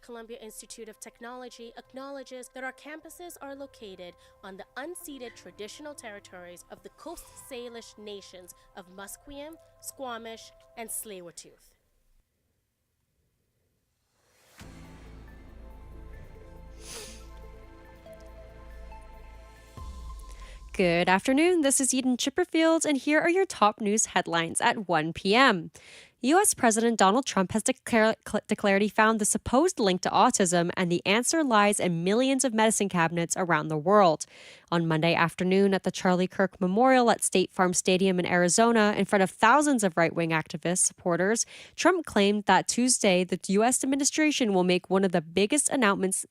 Columbia Institute of Technology acknowledges that our campuses are located on the unceded traditional territories of the Coast Salish nations of Musqueam, Squamish, and Tsleil-Waututh. Good afternoon, this is Eden Chipperfield, and here are your top news headlines at 1 p.m. U.S. President Donald Trump has declared he found the supposed link to autism, and the answer lies in millions of medicine cabinets around the world. On Monday afternoon at the Charlie Kirk Memorial at State Farm Stadium in Arizona, in front of thousands of right-wing activist supporters, Trump claimed that Tuesday the U.S. administration will make one of the biggest announcements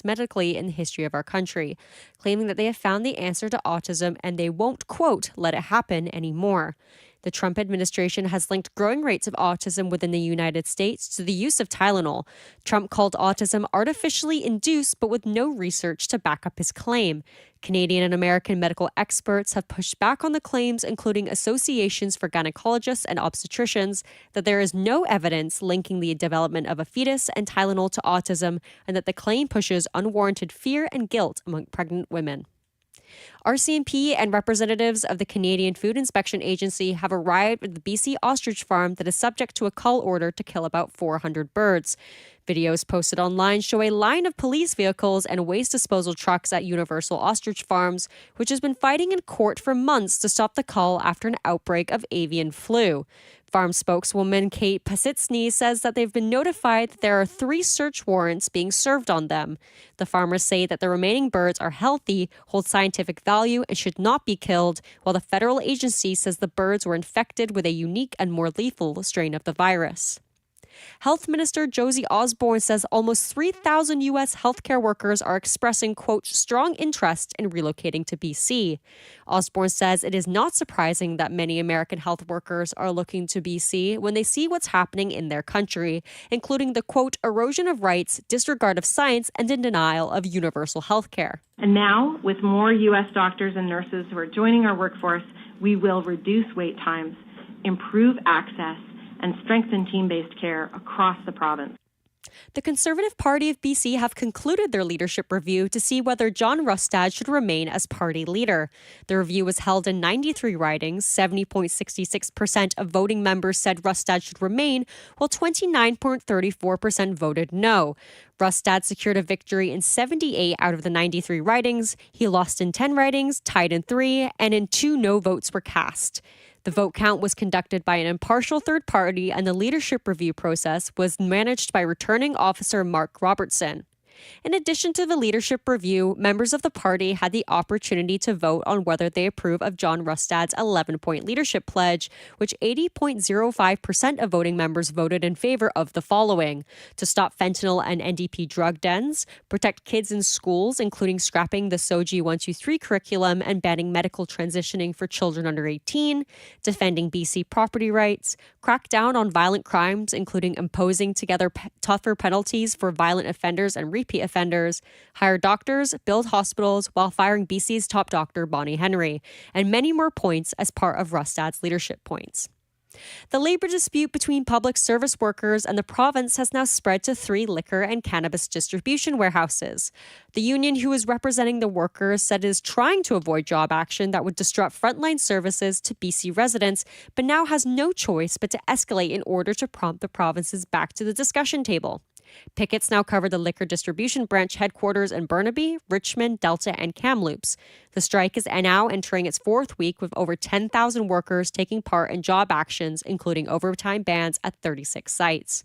medically in the history of our country, claiming that they have found the answer to autism and they won't, quote, let it happen anymore. The Trump administration has linked growing rates of autism within the United States to the use of Tylenol. Trump called autism artificially induced, but with no research to back up his claim. Canadian and American medical experts have pushed back on the claims, including associations for gynecologists and obstetricians, that there is no evidence linking the development of a fetus and Tylenol to autism, and that the claim pushes unwarranted fear and guilt among pregnant women. RCMP and representatives of the Canadian Food Inspection Agency have arrived at the BC ostrich farm that is subject to a cull order to kill about 400 birds. Videos posted online show a line of police vehicles and waste disposal trucks at Universal Ostrich Farms, which has been fighting in court for months to stop the cull after an outbreak of avian flu. Farm spokeswoman Kate Pasitsny says that they've been notified that there are 3 search warrants being served on them. The farmers say that the remaining birds are healthy, hold scientific value, and should not be killed, while the federal agency says the birds were infected with a unique and more lethal strain of the virus. Health Minister Josie Osborne says almost 3,000 U.S. healthcare workers are expressing, quote, strong interest in relocating to BC. Osborne says it is not surprising that many American health workers are looking to BC when they see what's happening in their country, including the, quote, erosion of rights, disregard of science, and in denial of universal health care. And now, with more U.S. doctors and nurses who are joining our workforce, we will reduce wait times, improve access, and strengthen team-based care across the province. The Conservative Party of BC have concluded their leadership review to see whether John Rustad should remain as party leader. The review was held in 93 ridings. 70.66% of voting members said Rustad should remain, while 29.34% voted no. Rustad secured a victory in 78 out of the 93 ridings. He lost in 10 ridings, tied in 3, and in 2 no votes were cast. The vote count was conducted by an impartial third party, and the leadership review process was managed by returning officer Mark Robertson. In addition to the leadership review, members of the party had the opportunity to vote on whether they approve of John Rustad's 11-point leadership pledge, which 80.05% of voting members voted in favor of the following: to stop fentanyl and NDP drug dens, protect kids in schools, including scrapping the SOGI 123 curriculum and banning medical transitioning for children under 18, defending BC property rights, crack down on violent crimes, including imposing together tougher penalties for violent offenders and repeat offenders, hire doctors, build hospitals while firing BC's top doctor, Bonnie Henry, and many more points as part of Rustad's leadership points. The labor dispute between public service workers and the province has now spread to 3 liquor and cannabis distribution warehouses. The union who is representing the workers said it is trying to avoid job action that would disrupt frontline services to BC residents, but now has no choice but to escalate in order to prompt the provinces back to the discussion table. Pickets now cover the liquor distribution branch headquarters in Burnaby, Richmond, Delta, and Kamloops. The strike is now entering its 4th week with over 10,000 workers taking part in job actions, including overtime bans at 36 sites.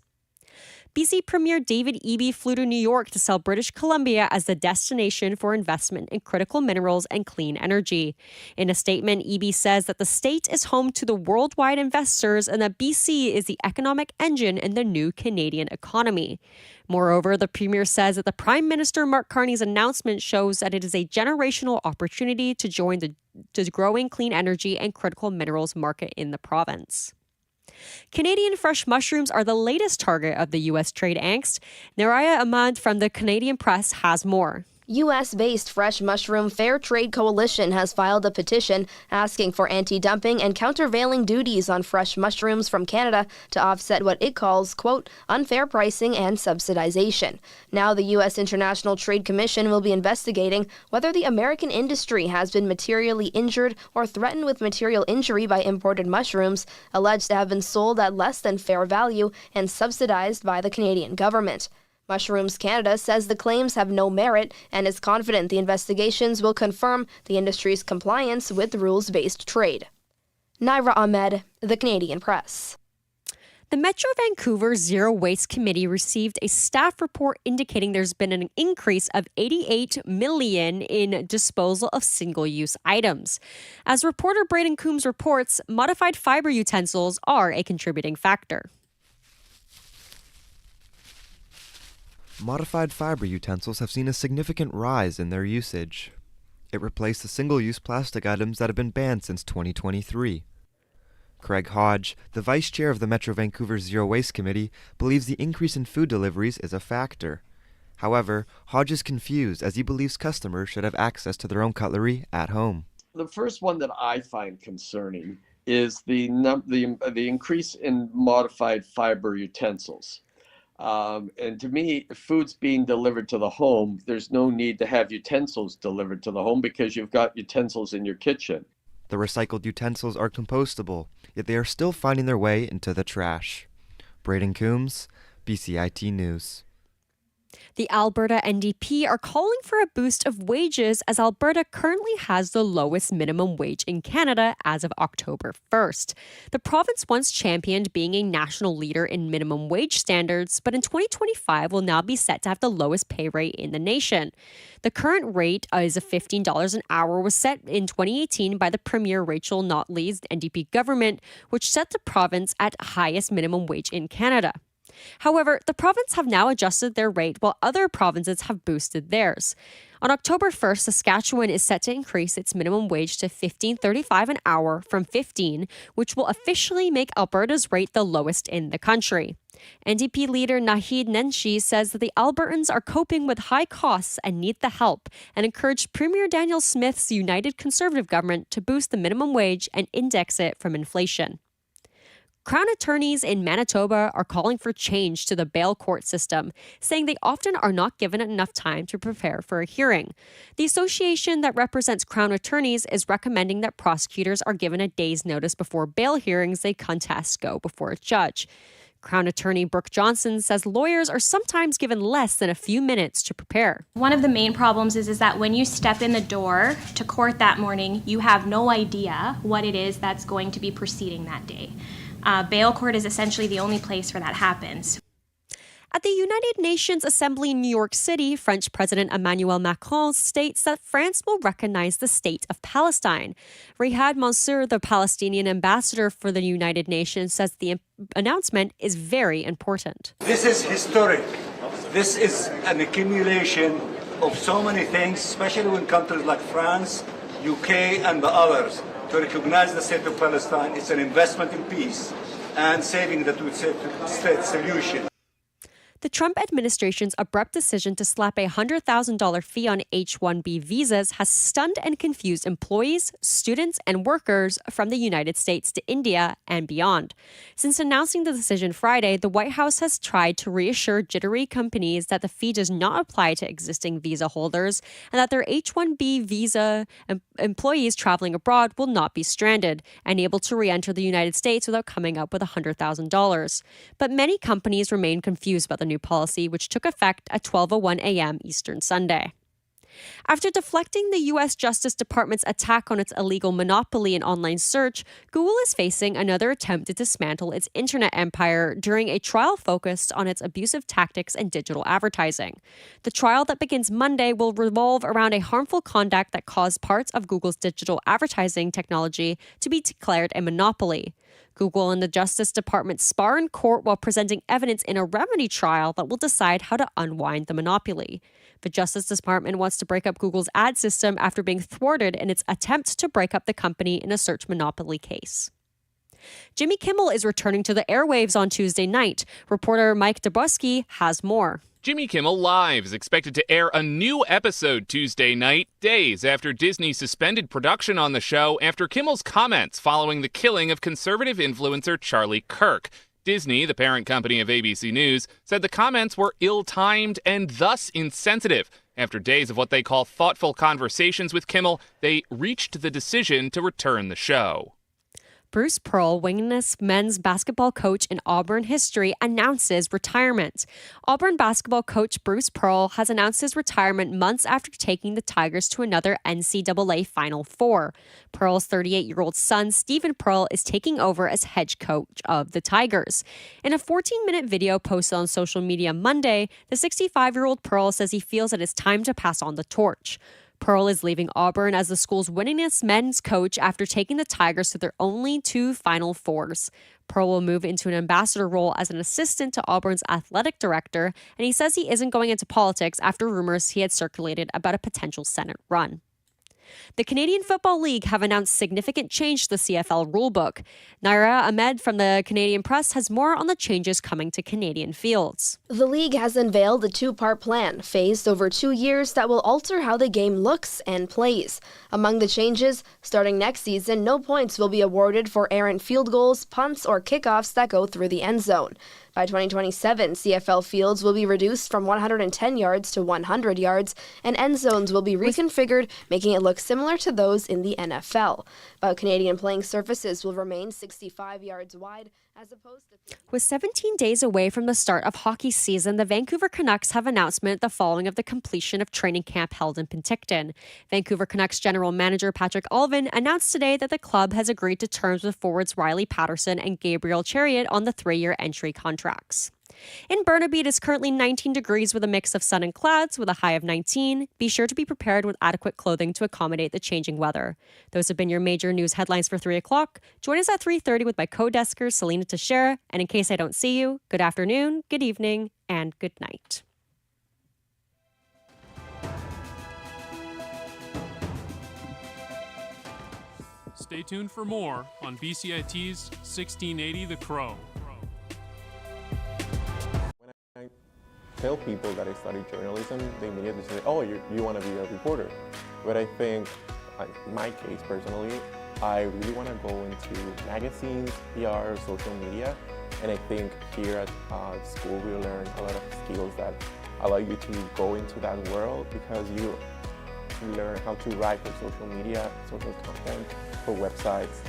BC Premier David Eby flew to New York to sell British Columbia as the destination for investment in critical minerals and clean energy. In a statement, Eby says that the state is home to the worldwide investors and that BC is the economic engine in the new Canadian economy. Moreover, the Premier says that the Prime Minister Mark Carney's announcement shows that it is a generational opportunity to join the growing clean energy and critical minerals market in the province. Canadian fresh mushrooms are the latest target of the U.S. trade angst. Naraya Ahmad from the Canadian Press has more. U.S.-based Fresh Mushroom Fair Trade Coalition has filed a petition asking for anti-dumping and countervailing duties on fresh mushrooms from Canada to offset what it calls, quote, unfair pricing and subsidization. Now the U.S. International Trade Commission will be investigating whether the American industry has been materially injured or threatened with material injury by imported mushrooms alleged to have been sold at less than fair value and subsidized by the Canadian government. Mushrooms Canada says the claims have no merit and is confident the investigations will confirm the industry's compliance with rules-based trade. Naira Ahmed, The Canadian Press. The Metro Vancouver Zero Waste Committee received a staff report indicating there's been an increase of $88 million in disposal of single-use items. As reporter Braden Coombs reports, modified fiber utensils are a contributing factor. Modified fiber utensils have seen a significant rise in their usage. It replaced the single-use plastic items that have been banned since 2023. Craig Hodge, the vice chair of the Metro Vancouver Zero Waste Committee, believes the increase in food deliveries is a factor. However, Hodge is confused as he believes customers should have access to their own cutlery at home. The first one that I find concerning is the increase in modified fiber utensils. And to me, if food's being delivered to the home, there's no need to have utensils delivered to the home because you've got utensils in your kitchen. The recycled utensils are compostable, yet they are still finding their way into the trash. Braden Coombs, BCIT News. The Alberta NDP are calling for a boost of wages as Alberta currently has the lowest minimum wage in Canada as of October 1st. The province once championed being a national leader in minimum wage standards, but in 2025 will now be set to have the lowest pay rate in the nation. The current rate is of $15 an hour was set in 2018 by the Premier Rachel Notley's NDP government, which set the province at highest minimum wage in Canada. However, the province have now adjusted their rate while other provinces have boosted theirs. On October 1st, Saskatchewan is set to increase its minimum wage to $15.35 an hour from $15, which will officially make Alberta's rate the lowest in the country. NDP leader Naheed Nenshi says that the Albertans are coping with high costs and need the help and encouraged Premier Daniel Smith's United Conservative government to boost the minimum wage and index it from inflation. Crown attorneys in Manitoba are calling for change to the bail court system, saying they often are not given enough time to prepare for a hearing. The association that represents Crown attorneys is recommending that prosecutors are given a day's notice before bail hearings they contest go before a judge. Crown attorney Brooke Johnson says lawyers are sometimes given less than a few minutes to prepare. One of the main problems is that when you step in the door to court that morning, you have no idea what it is that's going to be proceeding that day. Bail court is essentially the only place where that happens. At the United Nations Assembly in New York City, French President Emmanuel Macron states that France will recognize the state of Palestine. Riyad Mansour, the Palestinian ambassador for the United Nations, says the announcement is very important. This is historic. This is an accumulation of so many things, especially when countries like France, UK, and the others to recognize the state of Palestine. It's an investment in peace and saving the two-state solution. The Trump administration's abrupt decision to slap a $100,000 fee on H-1B visas has stunned and confused employees, students, and workers from the United States to India and beyond. Since announcing the decision Friday, the White House has tried to reassure jittery companies that the fee does not apply to existing visa holders and that their H-1B visa employees traveling abroad will not be stranded and able to re-enter the United States without coming up with $100,000. But many companies remain confused about the new policy, which took effect at 12:01 a.m. Eastern Sunday. After deflecting the U.S. Justice Department's attack on its illegal monopoly in online search, Google is facing another attempt to dismantle its internet empire during a trial focused on its abusive tactics and digital advertising. The trial that begins Monday will revolve around a harmful conduct that caused parts of Google's digital advertising technology to be declared a monopoly. Google and the Justice Department spar in court while presenting evidence in a remedy trial that will decide how to unwind the monopoly. The Justice Department wants to break up Google's ad system after being thwarted in its attempt to break up the company in a search monopoly case. Jimmy Kimmel is returning to the airwaves on Tuesday night. Reporter Mike Dabrowski has more. Jimmy Kimmel Live is expected to air a new episode Tuesday night, days after Disney suspended production on the show after Kimmel's comments following the killing of conservative influencer Charlie Kirk. Disney, the parent company of ABC News, said the comments were ill-timed and thus insensitive. After days of what they call thoughtful conversations with Kimmel, they reached the decision to return the show. Bruce Pearl, winningest men's basketball coach in Auburn history, announces retirement. Auburn basketball coach Bruce Pearl has announced his retirement months after taking the Tigers to another NCAA Final Four. Pearl's 38-year-old son, Stephen Pearl, is taking over as head coach of the Tigers. In a 14-minute video posted on social media Monday, the 65-year-old Pearl says he feels that it's time to pass on the torch. Pearl is leaving Auburn as the school's winningest men's coach after taking the Tigers to their only 2 Final Fours. Pearl will move into an ambassador role as an assistant to Auburn's athletic director, and he says he isn't going into politics after rumors he had circulated about a potential Senate run. The Canadian Football League have announced significant change to the CFL rulebook. Naira Ahmed from the Canadian Press has more on the changes coming to Canadian fields. The league has unveiled a 2-part plan, phased over 2 years, that will alter how the game looks and plays. Among the changes, starting next season, no points will be awarded for errant field goals, punts, or kickoffs that go through the end zone. By 2027, CFL fields will be reduced from 110 yards to 100 yards, and end zones will be reconfigured, making it look similar to those in the NFL. But Canadian playing surfaces will remain 65 yards wide, as opposed to... With 17 days away from the start of hockey season, the Vancouver Canucks have announcement the following of the completion of training camp held in Penticton. Vancouver Canucks general manager Patrick Allvin announced today that the club has agreed to terms with forwards Riley Patterson and Gabriel Chariot on the 3-year entry contracts. In Burnaby, it is currently 19 degrees with a mix of sun and clouds with a high of 19. Be sure to be prepared with adequate clothing to accommodate the changing weather. Those have been your major news headlines for 3 o'clock. Join us at 3:30 with my co-deskers Selena Teixeira. And in case I don't see you, good afternoon, good evening, and good night. Stay tuned for more on BCIT's 1680 The Crow. When I tell people that I study journalism, they immediately say, oh, you want to be a reporter. But I think, in my case personally, I really want to go into magazines, PR, social media. And I think here at school we learn a lot of skills that allow you to go into that world, because you learn how to write for social media, social content, for websites,